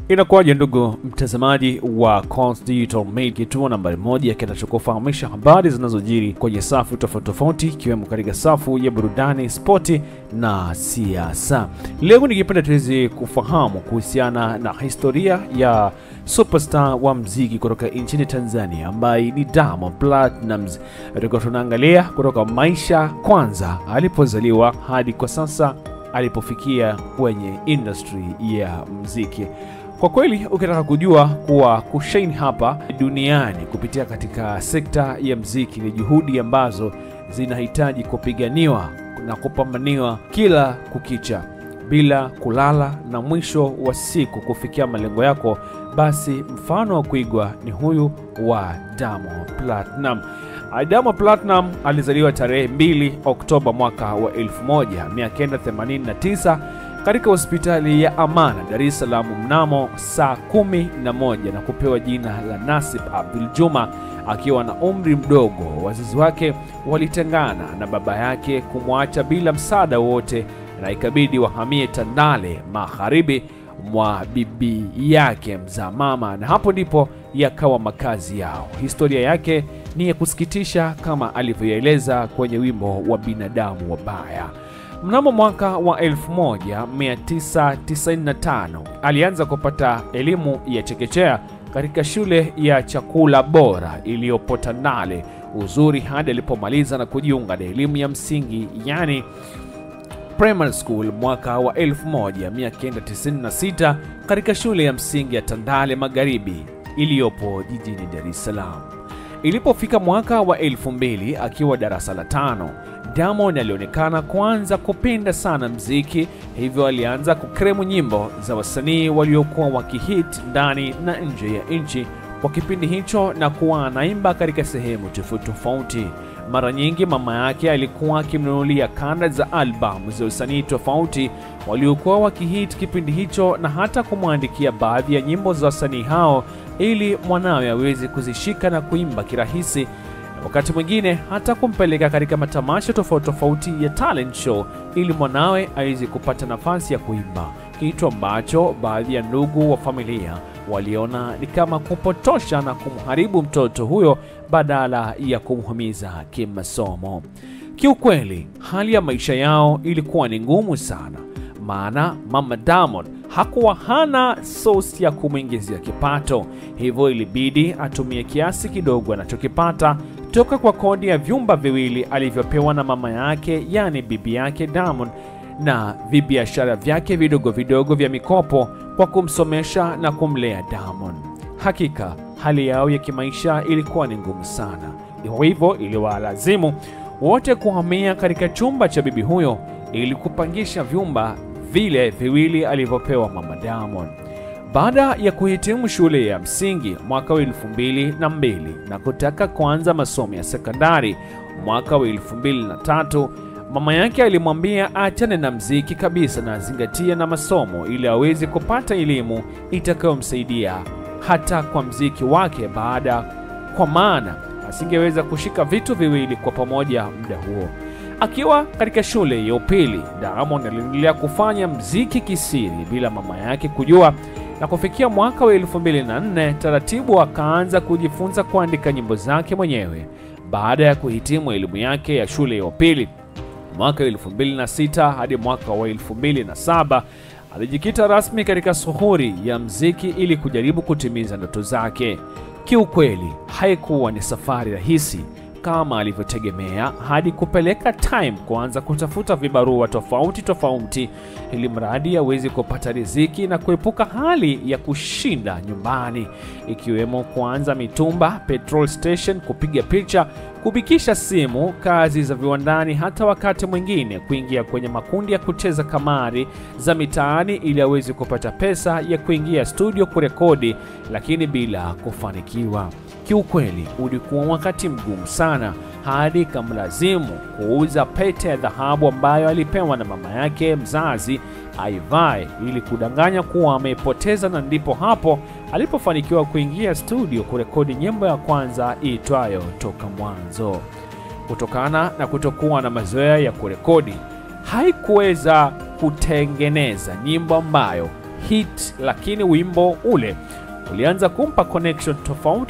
Inakuwaje ndugu mtazamaji wa Cons Digital Media, kituo nambari 1 kinachokufahamisha habari zinazojiri kwenye safu tofauti ikiwemo katika safu ya burudani, spoti na siasa. Leo ningependa tuweze kufahamu kuhusiana na historia ya superstar wa muziki kutoka nchini Tanzania ambaye ni Diamond Platnumz. Tunaangalia kutoka maisha kwanza alipozaliwa hadi kwa sasa alipofikia kwenye industry ya muziki. Kwa kweli ukitaka kujua kuwa kushine hapa duniani kupitia katika sekta ya muziki ni juhudi ambazo zinahitaji kupiganiwa na kupambaniwa kila kukicha bila kulala, na mwisho wa siku kufikia malengo yako, basi mfano wa kuigwa ni huyu wa Diamond Platnumz. Diamond Platnumz alizaliwa tarehe 2 Oktoba mwaka wa 1989 katika hospitali ya Amana, Dar es Salaam mnamo saa 11 na kupewa jina la Nasib Abdul Juma akiwa na umri mdogo. Wazazi wake walitengana na baba yake kumwacha bila msaada wote, na ikabidi wahamie Tandale magharibi mwa bibi yake mzaa mama, na hapo ndipo yakawa makazi yao. Historia yake ni ya kusikitisha kama alivyoeleza kwenye wimbo wa Binadamu Wabaya. Mnamo mwaka wa 1995 alianza kupata elimu ya chekechea katika shule ya Chakula Bora iliyopo Tandale Uzuri hadi alipomaliza na kujiunga na elimu ya msingi yani primary school mwaka wa 1996 katika shule ya msingi ya Tandale Magharibi iliyopo jijini Dar es Salaam. Ilipofika mwaka wa 2000 akiwa darasa la 5, Diamond alionekana kuanza kupenda sana muziki, hivyo alianza kukremu nyimbo za wasanii waliokuwa wakihit ndani na nje ya nchi kwa kipindi hicho na kuwa anaimba katika sehemu tofauti. Mara nyingi mama yake alikuwa akimnunulia kanda za albamu za wasanii tofauti waliokuwa wakihit kipindi hicho, na hata kumwandikia baadhi ya nyimbo za wasanii hao ili mwanawe aweze kuzishika na kuimba kirahisi. Wakati mwingine hata kumpeleka katika matamasha tofauti ya talent show ili mwanawe aweze kupata nafasi ya kuimba, kitu ambacho baadhi ya ndugu wa familia waliona ni kama kupotosha na kumharibu mtoto huyo badala ya kumhimiza kimasomo. Kiukweli hali ya maisha yao ilikuwa ni ngumu sana, maana mama Diamond hakuwa hana source ya kumwingizia kipato, hivyo ilibidi atumie kiasi kidogo anachokipata toka kwa kodi ya vyumba viwili alivyopewa na mama yake yani bibi yake Diamond, na vibiashara vyake vidogo vya mikopo kwa kumsomesha na kumlea Diamond. Hakika hali yao ya kimaisha ilikuwa ni ngumu sana, hivyo iliwalazimu wote kuhamia katika chumba cha bibi huyo ili kupangisha vyumba vile viwili alivyopewa mama Diamond. Baada ya kuhitimu shule ya msingi mwaka wa 2002 na kutaka kuanza masomo ya sekondari mwaka wa 2003, mama yake alimwambia achane na muziki kabisa na azingatie na masomo ili aweze kupata elimu itakayomsaidia hata kwa muziki wake kwa maana asingeweza kushika vitu viwili kwa pamoja muda huo. Akiwa katika shule ya upili, Diamond aliendelea kufanya muziki kisiri bila mama yake kujua, na kufikia mwaka wa 2004 taratibu akaanza kujifunza kuandika nyimbo zake mwenyewe. Baada ya kuhitimu elimu yake ya shule ya upili mwaka wa 2006 hadi mwaka wa 2007 alijikita rasmi katika suhuri ya muziki ili kujaribu kutimiza ndoto zake. Kiukweli haikuwa ni safari rahisi kama alivyotegemea, hadi kupeleka time kuanza kutafuta vibarua tofauti ili mradi aweze kupata riziki na kuepuka hali ya kushinda nyumbani, ikiwemo kuanza mitumba, petrol station, kupiga picha, kubikisha simu, kazi za viwandani, hata wakati mwingine kuingia kwenye makundi ya kucheza kamari za mitaani ili aweze kupata pesa ya kuingia studio kurekodi, lakini bila kufanikiwa. Kiukweli ulikuwa wakati mgumu sana, hadi kamlazimu kuuza pete ya dhahabu ambayo alipewa na mama yake mzazi aivae ili kudanganya kuwa amepoteza, na ndipo hapo alipofanikiwa kuingia studio kurekodi nyimbo ya kwanza iitwayo Toka Mwanzo. Kutokana na kutokuwa na mazoea ya kurekodi, haikuweza kutengeneza nyimbo ambayo hit, lakini wimbo ule ulianza kumpa connection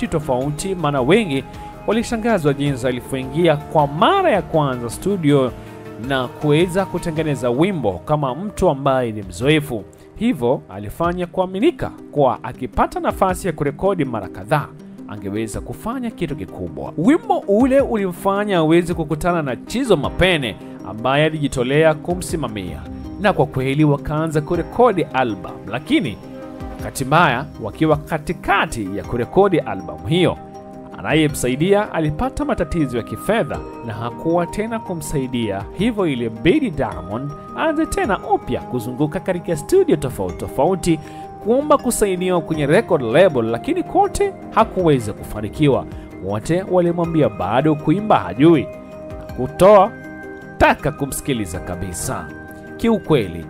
tofauti, maana wengi walishangazwa jinsi alivyoingia kwa mara ya kwanza studio na kuweza kutengeneza wimbo kama mtu ambaye ni mzoefu. Hivyo alifanya kuaminika kwa akipata nafasi ya kurekodi mara kadhaa angeweza kufanya kitu kikubwa. Wimbo ule ulimfanya aweze kukutana na Chizo Mapene ambaye alijitolea kumsimamia, na kwa kweli wakaanza kurekodi album. Lakini wakati mbaya, wakiwa katikati ya kurekodi album hiyo, anayemsaidia alipata matatizo ya kifedha na hakuwa tena kumsaidia. Hivyo ilibidi Diamond aanze tena upya kuzunguka katika studio tofauti kuomba kusaidiwa kwenye record label, lakini kote hakuweza kufanikiwa. Wote walimwambia bado kuimba hajui na kutoa taka kumsikiliza kabisa. Kiukweli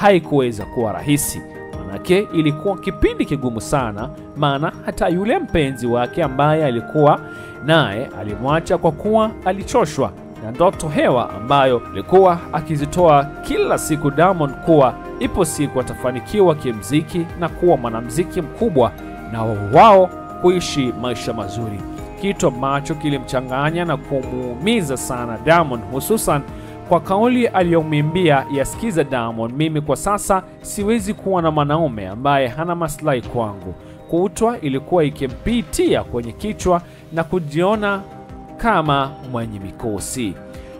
haikuweza kuwa rahisi, manake ilikuwa kipindi kigumu sana, maana hata yule mpenzi wake ambaye alikuwa naye alimwacha kwa kuwa alichoshwa na ndoto hewa ambayo alikuwa akizitoa kila siku Diamond kuwa ipo siku atafanikiwa kimziki na kuwa mwanamuziki mkubwa na wao kuishi maisha mazuri, kitu ambacho kilimchanganya na kumuumiza sana Diamond, hususan kwa kauli aliyomwimbia yasikiza Diamond, mimi kwa sasa siwezi kuwa na mwanaume ambaye hana maslahi kwangu. Kutwa ilikuwa ikimpitia kwenye kichwa na kujiona kama mwenye mikosi.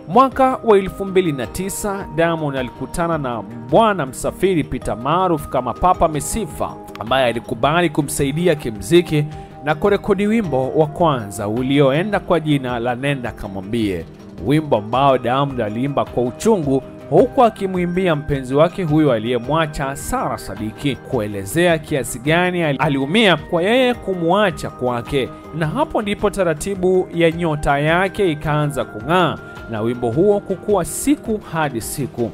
Mwaka wa 2009 Diamond alikutana na bwana msafiri Peter maarufu kama Papa Mesifa, ambaye alikubali kumsaidia kimziki na kurekodi wimbo wa kwanza ulioenda kwa jina la Nenda Kamwambie, wimbo ambao Diamond aliimba kwa uchungu huku akimwimbia mpenzi wake huyo aliyemwacha, Sara Sadiki, kuelezea kiasi gani aliumia kwa yeye kumwacha kwake. Na hapo ndipo taratibu ya nyota yake ikaanza kung'aa na wimbo huo kukua siku hadi siku.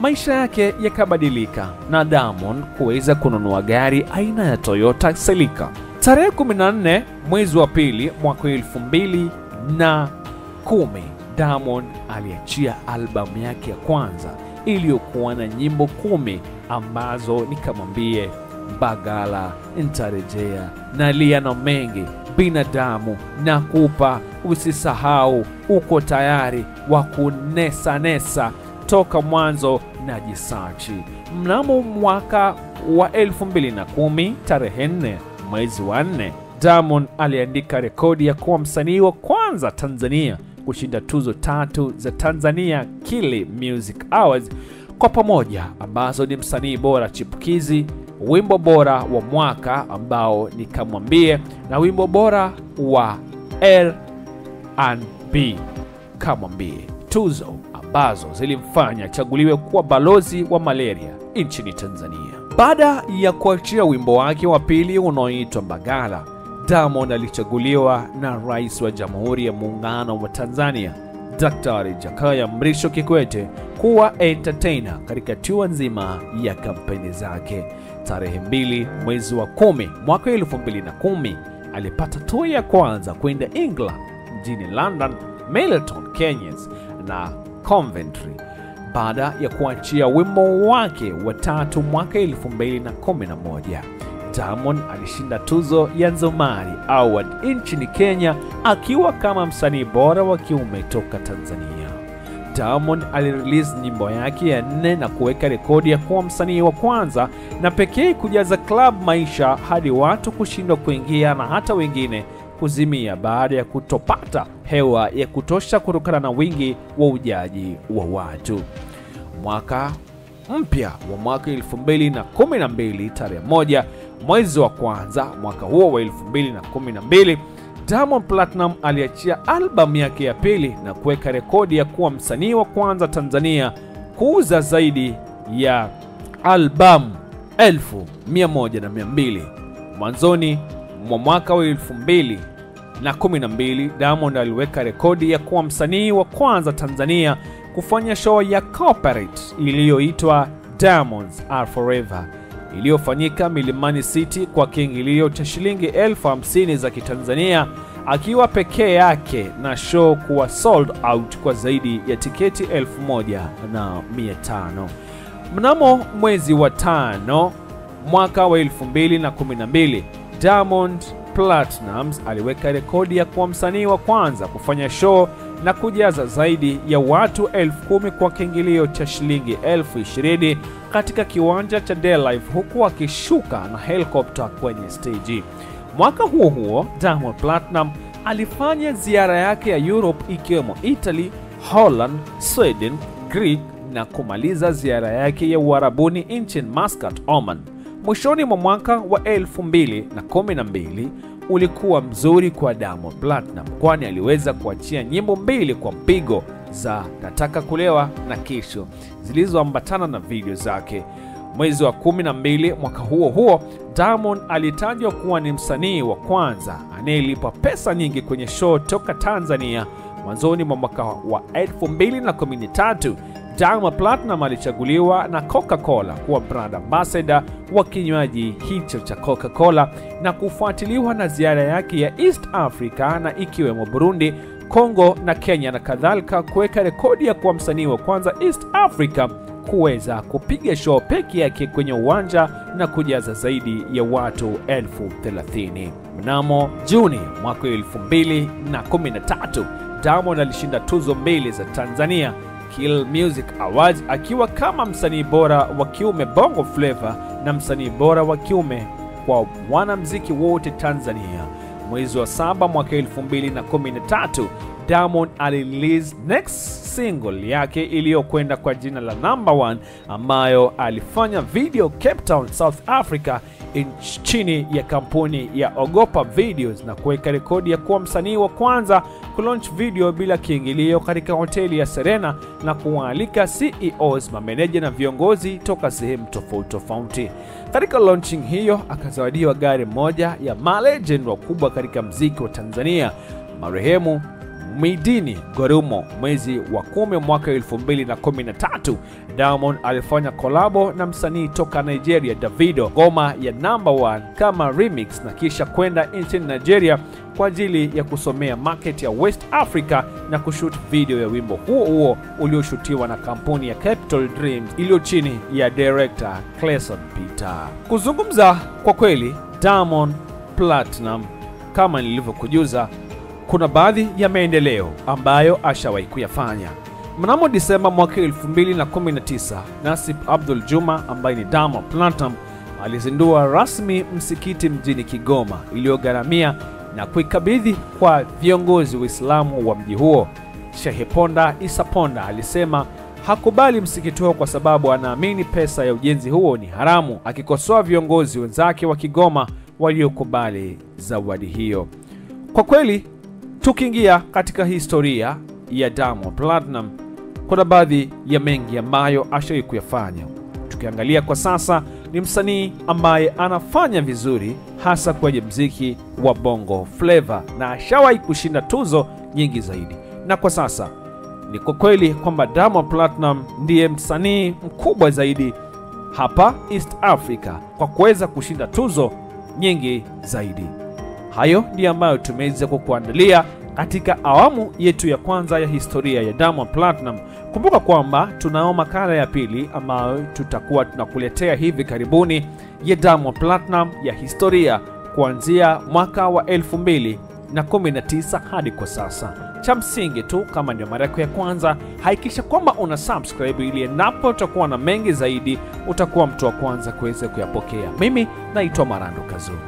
Maisha yake yakabadilika na Diamond kuweza kununua gari aina ya Toyota Celica. Tarehe 14 mwezi wa pili mwaka 2010 Diamond aliachia albamu yake ya kwanza iliyokuwa na nyimbo 10 ambazo ni Kamwambie, Mbagala, Nitarejea, Nalia na Mengi, Binadamu, Nakupa, Usisahau, Uko Tayari, Wa Kunesa, Toka Mwanzo na Jisachi. Mnamo mwaka wa 2010 tarehe 4 mwezi wa 4 Diamond aliandika rekodi ya kuwa msanii wa kwanza Tanzania kushinda tuzo 3 za Tanzania Kili Music Awards kwa pamoja, ambazo ni msanii bora chipukizi, wimbo bora wa mwaka ambao ni Kamwambie, na wimbo bora wa R&B Kamwambie, tuzo ambazo zilimfanya chaguliwe kuwa balozi wa malaria nchini Tanzania. Baada ya kuachia wimbo wake wa pili unaoitwa Mbagala, Diamond alichaguliwa na Rais wa Jamhuri ya Muungano wa Tanzania Daktari Jakaya Mrisho Kikwete kuwa entertainer katika tour nzima ya kampeni zake. Tarehe 2 mwezi wa 10 mwaka 2010 alipata tour ya kwanza kwenda England, mjini London, Milton Keynes na Coventry. Baada ya kuachia wimbo wake wa 3 mwaka 2011, Diamond alishinda tuzo ya Nzomari Award nchini Kenya akiwa kama msanii bora wa kiume toka Tanzania. Diamond alirelease nyimbo yake ya 4 na kuweka rekodi ya kuwa msanii wa kwanza na pekee kujaza club maisha hadi watu kushindwa kuingia na hata wengine kuzimia baada ya kutopata hewa ya kutosha kutokana na wingi wa ujaji wa watu. Mwaka mpya wa mwaka 2012 tarehe 1 mwezi wa kwanza mwaka huo wa 2012 Diamond Platinum aliachia albamu yake ya pili na kuweka rekodi ya kuwa msanii wa kwanza Tanzania kuuza zaidi ya albamu 1,100,200. Mwanzoni mwa mwaka wa 2012 Diamond aliweka rekodi ya kuwa msanii wa kwanza Tanzania kufanya show ya corporate iliyoitwa Diamonds Are Forever, iliyofanyika Milimani City kwa kiingilio cha shilingi 50,000 za Kitanzania, akiwa pekee yake na show kuwa sold out kwa zaidi ya tiketi 1,500. Mnamo mwezi wa 5 Mwaka wa 2012, Diamond Platnumz aliweka rekodi ya kuwa msanii wa kwanza kufanya show na kujaza zaidi ya watu 10,000 kwa kiingilio cha shilingi 20,000 katika kiwanja cha Daylife, huku akishuka na helikopta kwenye stage. Mwaka huo huo, Diamond Platnumz alifanya ziara yake ya Europe ikiwemo Italy, Holland, Sweden, Greek na kumaliza ziara yake ya Uarabuni nchini Muscat, Oman. Mwishoni mwa mwaka wa 2012 ulikuwa mzuri kwa Diamond Platnumz, kwani aliweza kuachia nyimbo 2 kwa mpigo za Nataka Kulewa na Kesho zilizoambatana na video zake. Mwezi wa 12 mwaka huo huo, Diamond alitajwa kuwa ni msanii wa kwanza anayelipa pesa nyingi kwenye show toka Tanzania. Mwanzoni mwa mwaka wa 2013, Diamond Platnumz alichaguliwa na Coca-Cola kuwa brand ambassador wa kinywaji hicho cha Coca-Cola na kufuatiliwa na ziara yake ya East Africa na ikiwemo Burundi, Kongo na Kenya na kadhalika, kuweka rekodi ya kuwa msanii wa kwanza East Africa kuweza kupiga show peke yake kwenye uwanja na kujaza zaidi ya watu 30,000. Mnamo Juni mwaka 2013, Diamond alishinda tuzo 2 za Tanzania Kill Music Awards akiwa kama msanii bora wa kiume Bongo Flava na msanii bora wa kiume kwa wanamuziki wote Tanzania. Mwezi wa 7 mwaka 2013, Diamond alirelease next single yake iliyokwenda kwa jina la Number One, ambayo alifanya video Cape Town, South Africa chini ya kampuni ya Ogopa Videos na kuweka rekodi ya kuwa msanii wa kwanza kulaunch video bila kiingilio katika hoteli ya Serena na kuwaalika CEOs, mameneja na viongozi toka sehemu tofauti. Katika launching hiyo akazawadiwa gari moja ya malegend wakubwa katika muziki wa Tanzania, marehemu Midini Gorumo. Mwezi wa 10 mwaka 2013, Diamond alifanya kolabo na msanii toka Nigeria Davido, ngoma ya Number One kama remix, na kisha kwenda nchini Nigeria kwa ajili ya kusomea market ya West Africa na kushoot video ya wimbo huo ulioshutiwa na kampuni ya Capital Dreams iliyo chini ya director Clayson Peter. Kuzungumza kwa kweli, Diamond Platnumz, kama nilivyokujuza, kuna baadhi ya maendeleo ambayo ashawahi kuyafanya. Mnamo Disemba mwaka 2019, Nasib Abdul Juma ambaye ni Diamond Platnumz alizindua rasmi msikiti mjini Kigoma iliyogharamia na kuikabidhi kwa viongozi Waislamu wa mji huo. Sheikh Ponda Isa Ponda alisema hakubali msikiti huo kwa sababu anaamini pesa ya ujenzi huo ni haramu, akikosoa viongozi wenzake wa Kigoma waliokubali zawadi hiyo. Kwa kweli, tukiingia katika historia ya Diamond Platnumz, kuna baadhi ya mengi ambayo ashawahi kuyafanya. Tukiangalia kwa sasa, ni msanii ambaye anafanya vizuri hasa kwenye muziki wa Bongo Flava na ashawahi kushinda tuzo nyingi zaidi. Na kwa sasa ni kwa kweli kwamba Diamond Platnumz ndiye msanii mkubwa zaidi hapa East Africa kwa kuweza kushinda tuzo nyingi zaidi. Hayo ndiyo ambayo tumeweza kukuandalia katika awamu yetu ya kwanza ya historia ya Diamond Platnumz. Kumbuka kwamba tunao makala ya pili ambayo tutakuwa tunakuletea hivi karibuni ya Diamond Platnumz ya historia kuanzia mwaka wa 2019 hadi kwa sasa. Cha msingi tu, kama ndio mara yako ya kwanza, hakikisha kwamba una subscribe ili endapo utakuwa na mengi zaidi utakuwa mtu wa kwanza kuweza kuyapokea. Mimi naitwa Marando Kazungu.